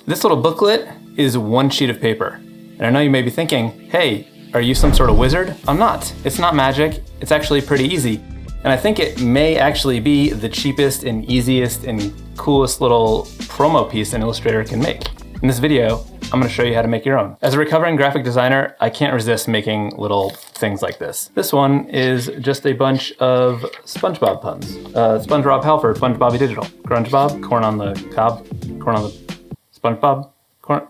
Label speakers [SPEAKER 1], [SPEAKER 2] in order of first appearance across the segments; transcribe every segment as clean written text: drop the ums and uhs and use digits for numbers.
[SPEAKER 1] This little booklet is one sheet of paper. And I know you may be thinking, hey, are you some sort of wizard? I'm not. It's not magic. It's actually pretty easy. And I think it may actually be the cheapest and easiest and coolest little promo piece an illustrator can make. In this video, I'm gonna show you how to make your own. As a recovering graphic designer, I can't resist making little things like this. This one is just a bunch of SpongeBob puns. SpongeBob Halford, SpongeBobby Digital. GrungeBob, corn on the cob, corn on the SpongeBob, corn.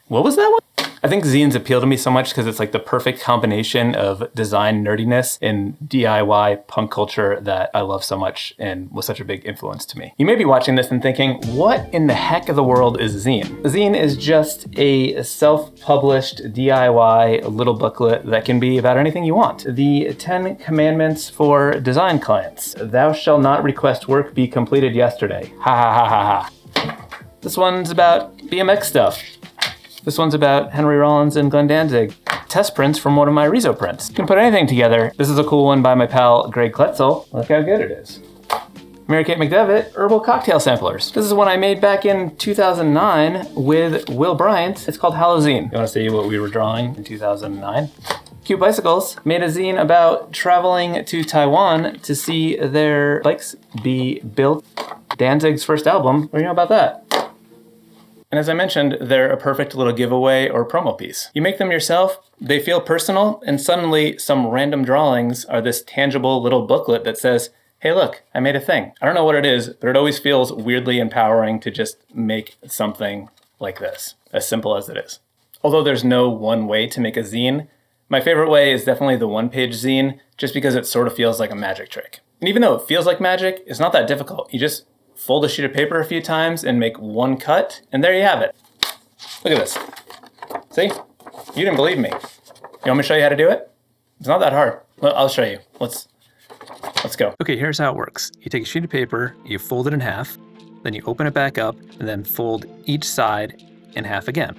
[SPEAKER 1] What was that one? I think zines appeal to me so much because it's like the perfect combination of design nerdiness and DIY punk culture that I love so much and was such a big influence to me. You may be watching this and thinking, what in the heck of the world is a zine? A zine is just a self-published DIY little booklet that can be about anything you want. The 10 commandments for design clients. Thou shalt not request work be completed yesterday. Ha ha ha ha ha. This one's about BMX stuff. This one's about Henry Rollins and Glenn Danzig. Test prints from one of my Rezo prints. You can put anything together. This is a cool one by my pal Greg Kletzel. Look how good it is. Mary Kate McDevitt, herbal cocktail samplers. This is one I made back in 2009 with Will Bryant. It's called Halloween. You wanna see what we were drawing in 2009? Cute Bicycles made a zine about traveling to Taiwan to see their bikes be built. Danzig's first album, what do you know about that? And as I mentioned, they're a perfect little giveaway or promo piece. You make them yourself, they feel personal, and suddenly some random drawings are this tangible little booklet that says, hey look, I made a thing. I don't know what it is, but it always feels weirdly empowering to just make something like this, as simple as it is. Although there's no one way to make a zine, my favorite way is definitely the one-page zine, just because it sort of feels like a magic trick. And even though it feels like magic, it's not that difficult. You just fold a sheet of paper a few times and make one cut, and there you have it. Look at this. See? You didn't believe me. You want me to show you how to do it? It's not that hard. Well, I'll show you. Let's go.
[SPEAKER 2] Okay, here's how it works. You take a sheet of paper, you fold it in half, then you open it back up, and then fold each side in half again.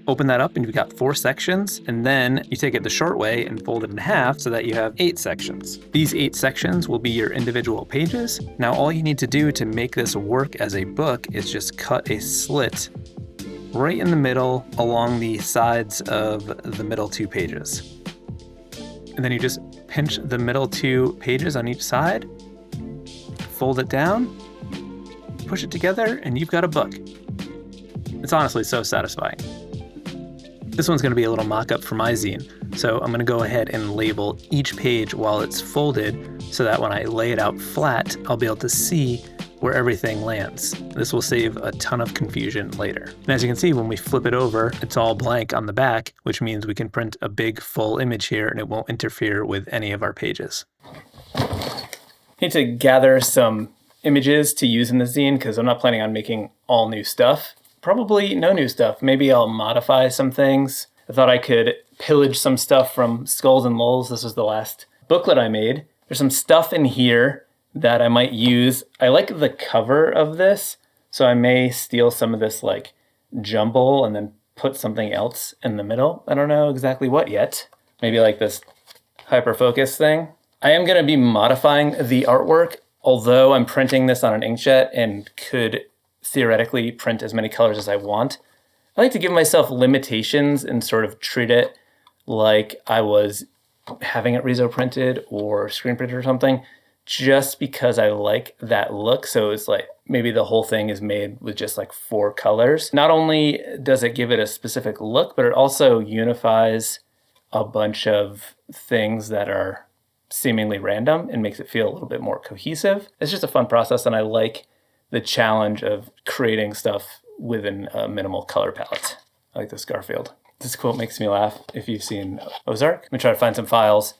[SPEAKER 2] Open that up and you've got 4 sections, and then you take it the short way and fold it in half so that you have 8 sections. These 8 sections will be your individual pages. Now all you need to do to make this work as a book is just cut a slit right in the middle along the sides of the middle 2 pages. And then you just pinch the middle 2 pages on each side, fold it down, push it together, and you've got a book. It's honestly so satisfying. This one's going to be a little mock-up for my zine, so I'm going to go ahead and label each page while it's folded so that when I lay it out flat, I'll be able to see where everything lands. This will save a ton of confusion later. And as you can see, when we flip it over, it's all blank on the back, which means we can print a big full image here and it won't interfere with any of our pages.
[SPEAKER 1] I need to gather some images to use in the zine because I'm not planning on making all new stuff. Probably no new stuff. Maybe I'll modify some things. I thought I could pillage some stuff from Skulls and Lulls. This was the last booklet I made. There's some stuff in here that I might use. I like the cover of this, so I may steal some of this like jumble and then put something else in the middle. I don't know exactly what yet. Maybe like this hyperfocus thing. I am gonna be modifying the artwork, although I'm printing this on an inkjet and could theoretically print as many colors as I want. I like to give myself limitations and sort of treat it like I was having it Rezo printed or screen printed or something, just because I like that look. So it's like maybe the whole thing is made with just like 4 colors. Not only does it give it a specific look, but it also unifies a bunch of things that are seemingly random and makes it feel a little bit more cohesive. It's just a fun process, and I like the challenge of creating stuff within a minimal color palette. I like this Garfield. This quote makes me laugh. If you've seen Ozark, I'm gonna try to find some files,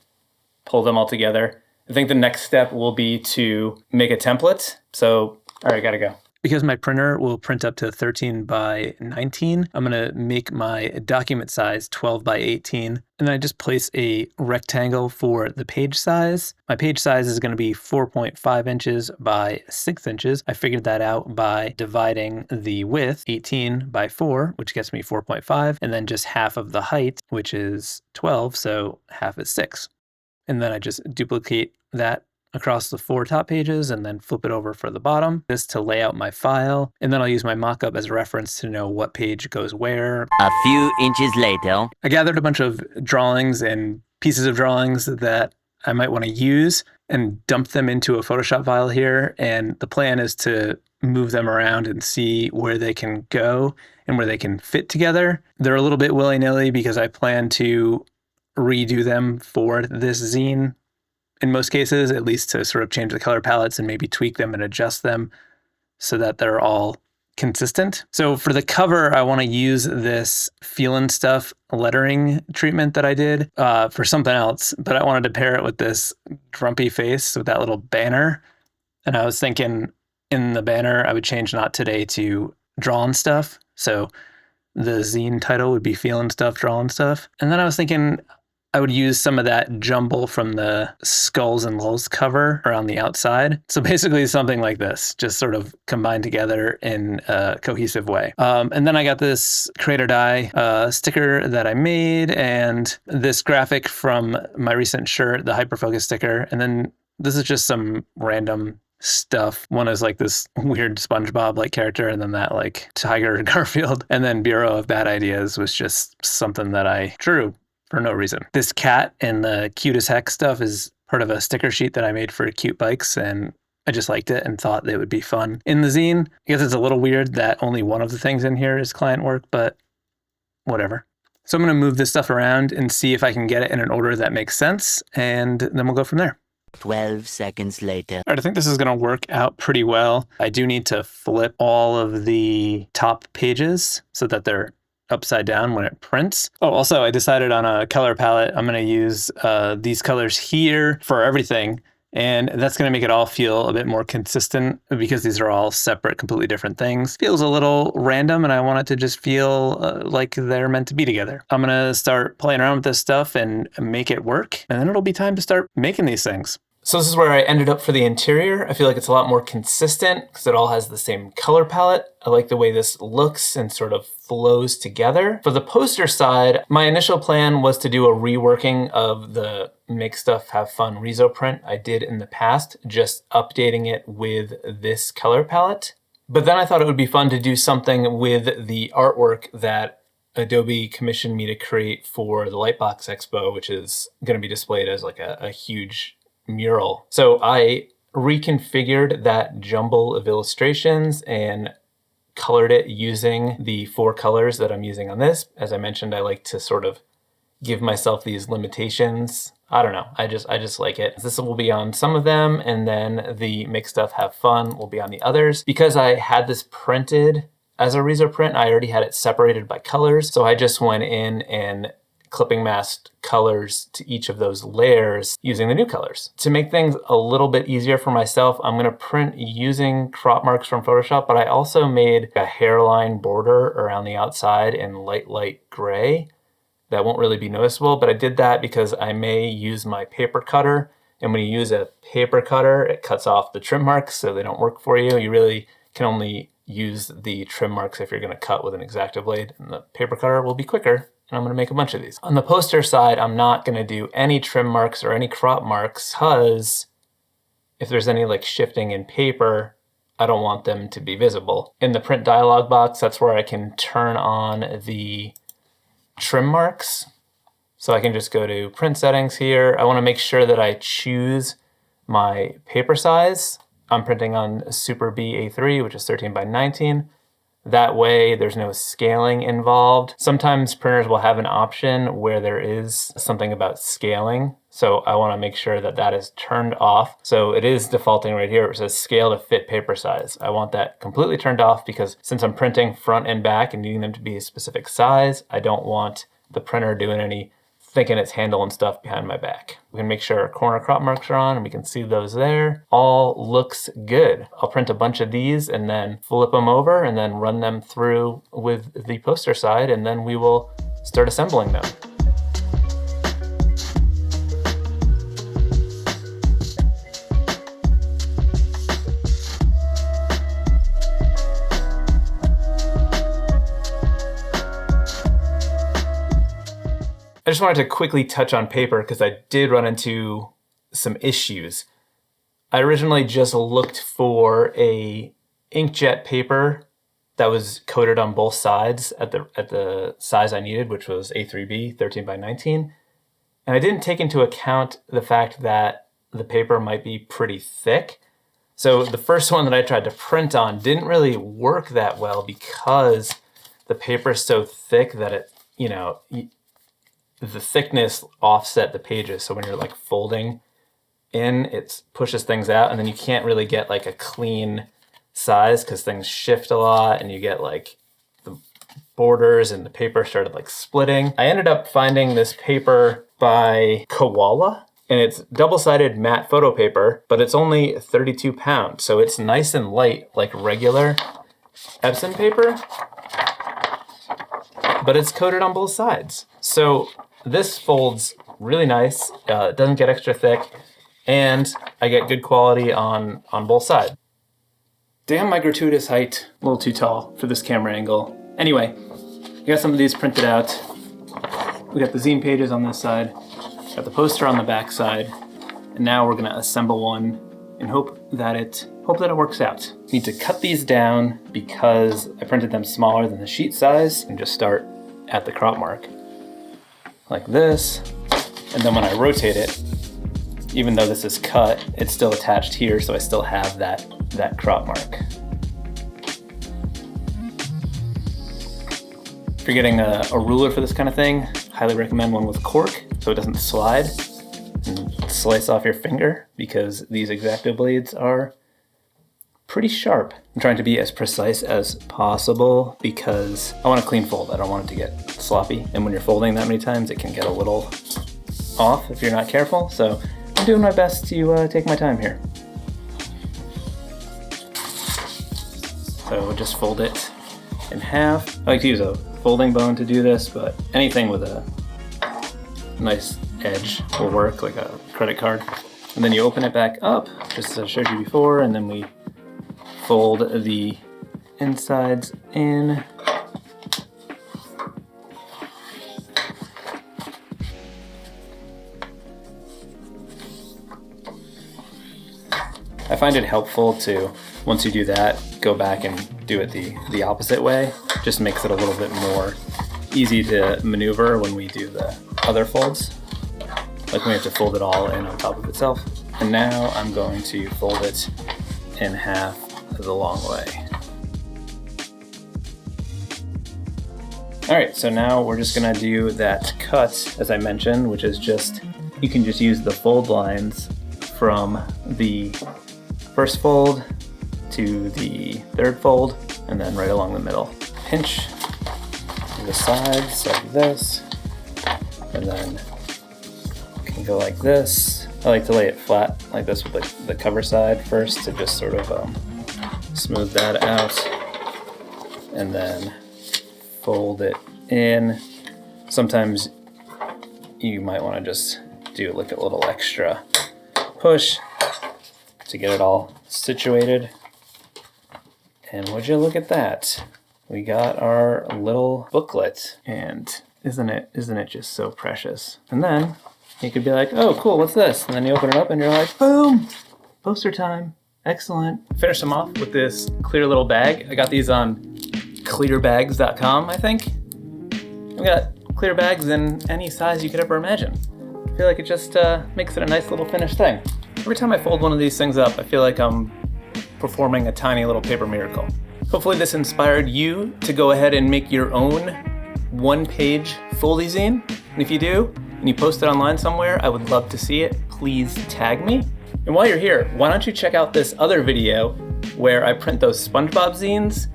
[SPEAKER 1] pull them all together. I think the next step will be to make a template. So, all right, gotta go.
[SPEAKER 2] Because my printer will print up to 13 by 19, I'm gonna make my document size 12 by 18, and then I just place a rectangle for the page size. My page size is gonna be 4.5 inches by 6 inches. I figured that out by dividing the width, 18 by 4, which gets me 4.5, and then just half of the height, which is 12, so half is 6. And then I just duplicate that across the 4 top pages and then flip it over for the bottom. This to lay out my file. And then I'll use my mockup as a reference to know what page goes where.
[SPEAKER 3] A few inches later.
[SPEAKER 2] I gathered a bunch of drawings and pieces of drawings that I might want to use and dump them into a Photoshop file here. And the plan is to move them around and see where they can go and where they can fit together. They're a little bit willy-nilly because I plan to redo them for this zine in most cases, at least to sort of change the color palettes and maybe tweak them and adjust them so that they're all consistent. So for the cover, I want to use this Feelin' Stuff lettering treatment that I did for something else, but I wanted to pair it with this grumpy face with that little banner. And I was thinking in the banner, I would change Not Today to Drawn Stuff. So the zine title would be Feelin' Stuff, Drawn Stuff. And then I was thinking I would use some of that jumble from the Skulls and Lulls cover around the outside. So basically something like this, just sort of combined together in a cohesive way. And then I got this Create or Die sticker that I made and this graphic from my recent shirt, the Hyperfocus sticker. And then this is just some random stuff. One is like this weird SpongeBob like character, and then that like Tiger Garfield. And then Bureau of Bad Ideas was just something that I drew for no reason. This cat and the cute as heck stuff is part of a sticker sheet that I made for Cute Bikes, and I just liked it and thought they would be fun in the zine. I guess it's a little weird that only one of the things in here is client work, but whatever. So I'm going to move this stuff around and see if I can get it in an order that makes sense, and then we'll go from there.
[SPEAKER 3] 12 seconds later.
[SPEAKER 2] All right, I think this is going to work out pretty well. I do need to flip all of the top pages so that they're upside down when it prints. Oh, also I decided on a color palette. I'm going to use these colors here for everything. And that's going to make it all feel a bit more consistent because these are all separate, completely different things. Feels a little random and I want it to just feel like they're meant to be together. I'm going to start playing around with this stuff and make it work. And then it'll be time to start making these things.
[SPEAKER 1] So this is where I ended up for the interior. I feel like it's a lot more consistent because it all has the same color palette. I like the way this looks and sort of flows together. For the poster side, my initial plan was to do a reworking of the Make Stuff Have Fun Rezo print I did in the past, just updating it with this color palette. But then I thought it would be fun to do something with the artwork that Adobe commissioned me to create for the Lightbox Expo, which is going to be displayed as like a huge mural. So I reconfigured that jumble of illustrations and colored it using the 4 colors that I'm using on this. As I mentioned, I like to sort of give myself these limitations. I don't know. I just like it. This will be on some of them, and then the Make Stuff Have Fun will be on the others. Because I had this printed as a Rezo print, I already had it separated by colors. So I just went in and clipping masked colors to each of those layers using the new colors. To make things a little bit easier for myself, I'm gonna print using crop marks from Photoshop, but I also made a hairline border around the outside in light gray. That won't really be noticeable, but I did that because I may use my paper cutter. And when you use a paper cutter, it cuts off the trim marks so they don't work for you. You really can only use the trim marks if you're gonna cut with an X-Acto blade, and the paper cutter will be quicker. And I'm gonna make a bunch of these. On the poster side, I'm not gonna do any trim marks or any crop marks because if there's any like shifting in paper, I don't want them to be visible. In the print dialog box, that's where I can turn on the trim marks. So I can just go to print settings here. I wanna make sure that I choose my paper size. I'm printing on Super B A3, which is 13 by 19. That way there's no scaling involved. Sometimes printers will have an option where there is something about scaling. So I want to make sure that that is turned off. So it is defaulting right here. It says scale to fit paper size. I want that completely turned off because since I'm printing front and back and needing them to be a specific size, I don't want the printer doing any thinking it's handling stuff behind my back. We can make sure our corner crop marks are on and we can see those there. All looks good. I'll print a bunch of these and then flip them over and then run them through with the poster side, and then we will start assembling them. I just wanted to quickly touch on paper because I did run into some issues. I originally just looked for a inkjet paper that was coated on both sides at the size I needed, which was A3B, 13 by 19. And I didn't take into account the fact that the paper might be pretty thick. So the first one that I tried to print on didn't really work that well because the paper is so thick that it, the thickness offset the pages. So when you're like folding in, it pushes things out, and then you can't really get like a clean size because things shift a lot and you get like the borders and the paper started like splitting. I ended up finding this paper by Koala, and it's double-sided matte photo paper, but it's only 32 pounds. So it's nice and light like regular Epson paper, but it's coated on both sides. So this folds really nice, it doesn't get extra thick, and I get good quality on both sides. Damn my gratuitous height, a little too tall for this camera angle. Anyway, I got some of these printed out. We got the zine pages on this side, got the poster on the back side, and now we're gonna assemble one and hope that it works out. Need to cut these down because I printed them smaller than the sheet size, and just start at the crop mark like this. And then when I rotate it, even though this is cut, it's still attached here, so I still have that crop mark. If you're getting a ruler for this kind of thing, highly recommend one with cork so it doesn't slide and slice off your finger, because these X-Acto blades are pretty sharp. I'm trying to be as precise as possible because I want a clean fold. I don't want it to get sloppy, and when you're folding that many times, it can get a little off if you're not careful. So I'm doing my best to take my time here. So we'll just fold it in half. I like to use a folding bone to do this, but anything with a nice edge will work, like a credit card. And then you open it back up, just as I showed you before, and then we fold the insides in. I find it helpful to, once you do that, go back and do it the opposite way. Just makes it a little bit more easy to maneuver when we do the other folds. Like when we have to fold it all in on top of itself. And now I'm going to fold it in half the long way. All right, so now we're just gonna do that cut, as I mentioned, which is just, you can just use the fold lines from the first fold to the third fold, and then right along the middle. Pinch the sides like this, and then you can go like this. I like to lay it flat like this with the cover side first to just sort of smooth that out, and then fold it in. Sometimes you might want to just do like a little extra push to get it all situated. And would you look at that? We got our little booklet, and isn't it just so precious? And then you could be like, oh cool, what's this? And then you open it up and you're like, boom, poster time, excellent. Finish them off with this clear little bag. I got these on clearbags.com, I think. I've got clear bags in any size you could ever imagine. I feel like it just makes it a nice little finished thing. Every time I fold one of these things up, I feel like I'm performing a tiny little paper miracle. Hopefully this inspired you to go ahead and make your own one-page foldy zine. And if you do, and you post it online somewhere, I would love to see it. Please tag me. And while you're here, why don't you check out this other video where I print those SpongeBob zines,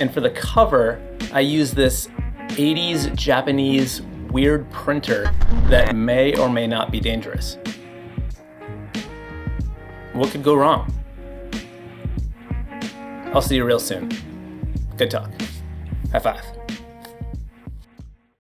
[SPEAKER 1] and for the cover, I use this 80s Japanese weird printer that may or may not be dangerous. What could go wrong? I'll see you real soon. Good talk. High five.